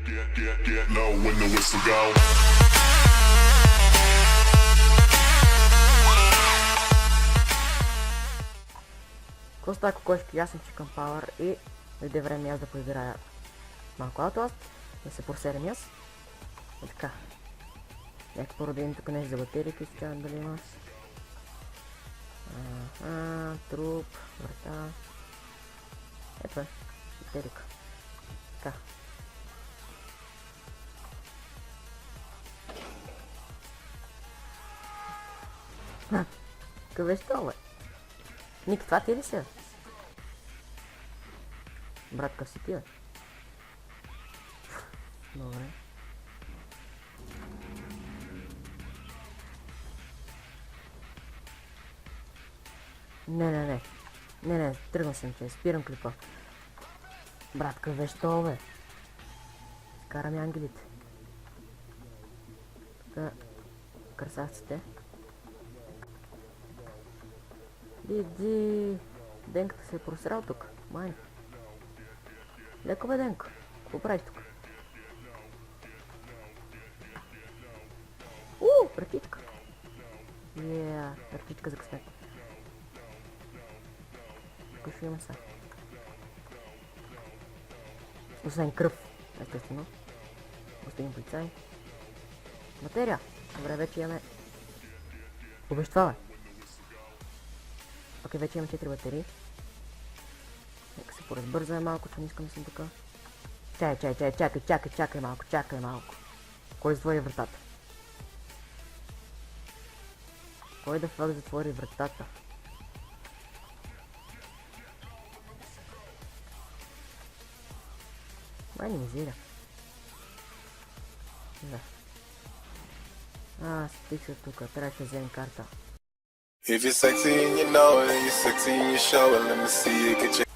Get low when the whistle go. Какво става, кокошки? Аз съм Chicken Power и дойде време аз да поиграя малко Outlast, да се просерем аз. И така. Нека първо да видим тук нещо за батерийки, сега дали има. Труп, врата. Ето е, батерийка. Така. Какъв е що, бе? Ник, това ти ли си? Брат, къв си ти, бе? Добре. Не, тръгвам съм, че спирам клипа. Брат, къв е що, бе? Караме ангелите. Така, красавците. Диди, Денката се е просрал тук, май. Леко бе, Денко, какво правиш тук? Вратичка. Вратичка за късмет. Какво ще има сега? Освен кръв, естествено. Господин полицай. Материя. Добре, вече имаме... Какво това, бе? Окей, вече имам 4 батерии. Нека се поразбързаме малко, че не искам да съм така. Чакай малко. Кой затвори вратата? Кой да фак затвори вратата? Май не мизиря. Да. Стих тук, трябваше да вземем карта. If you're sexy and you know it, and you're sexy and you show it, let me see you get your...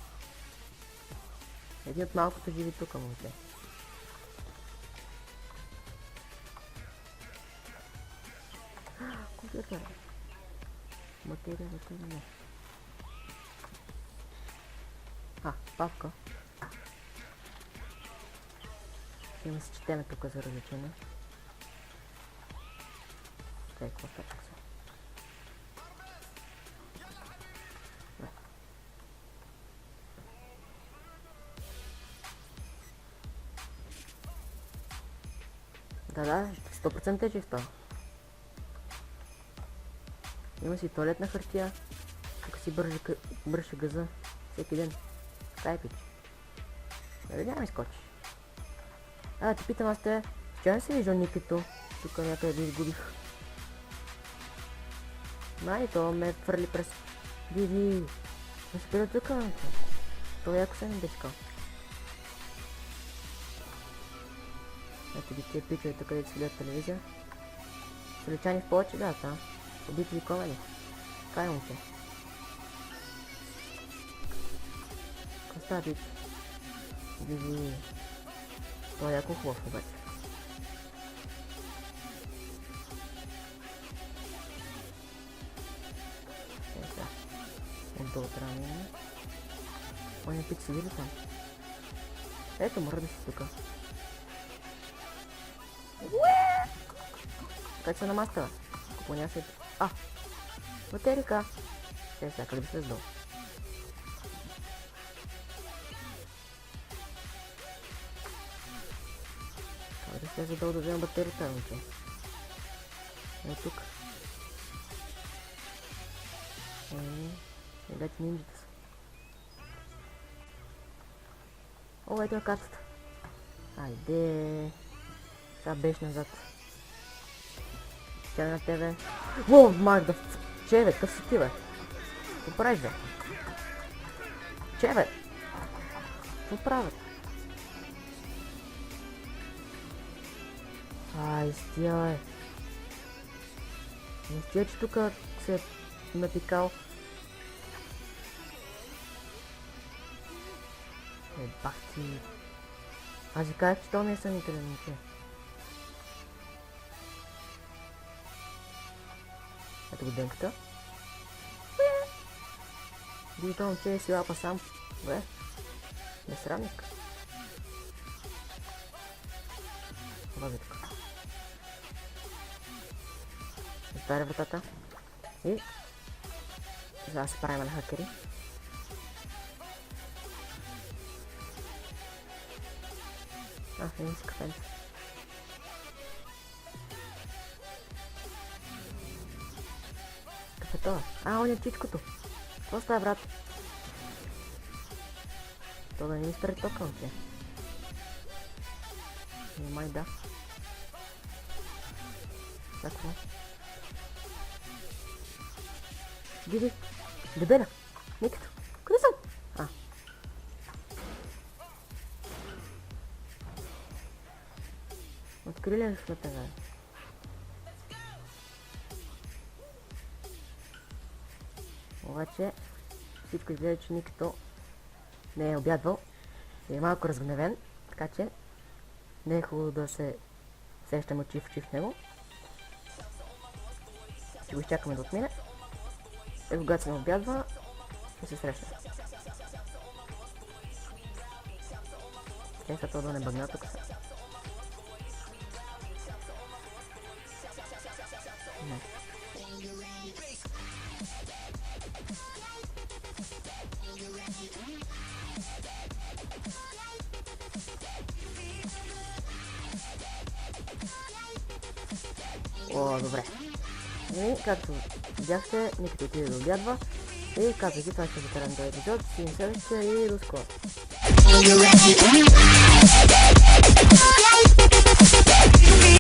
Един от малкото живи тук, момче. Компютър. Материя. Папка. Ще ми се четеме тук за развлечение. Какво стачка се? Да, 100% е чисто. Има си туалетна хартия. Тук си бърша газа всеки ден. Тайпич. Няма изкочиш. Ти питам аз те, че не си виждал Никито? Тук някъде да изгубих. Май, то ме фърли през... Диди! Не спира тук, това яко се не дечкал. Ето ги тия пичовете, където си гледат телевизия. Соличани в повече, да, там. Убити комеди. Така е, момче. Какво става, пич? Диди! Това е яко хубав, обаче. Отдолу трябва да мине. Оня пич седи ли там? Ето, мръдна си тука. Как се намастава? Поня се... Батерика! Сега как да се сдал? Как да се задал да взема батерията, момче? Ето тук. Дайте нинджата са. Ето е картата. Айде. Сега беш назад. Тя на тебе. Мак да... Че бе, къв си ти бе? Какво правиш бе? Че бе? Какво правят? Стия бе. Не стия, че тук се е напикал. Бах ти. Аз ви казах, че то не е съмнителен, момче. Ето го Денката. Види това момче си лапа сам. Бе, не срамник. Лази тук. Затваря вратата. И... сега се правим на хакери. Не си кафенце. Кафето. Он е чичкото. Какво става, брат? То да не ми спре тока от те. Май да. Какво? Диди. Дебеля. Никито. Къде съм? Откри ли сме тега? Обаче всичко изглежда, че Никито не е обядвал и е малко разгневен, така че не е хубаво да се сещам очи в очи в него. Ще го изчакаме да отмине. И когато се не обядва, ще се срещне. След това да не бъгна тук са. Не. О, добре. И както видяхте, Никито отиде да обядва. И казвайки, това ще закарам този епизод. Си им следващия и до скоро.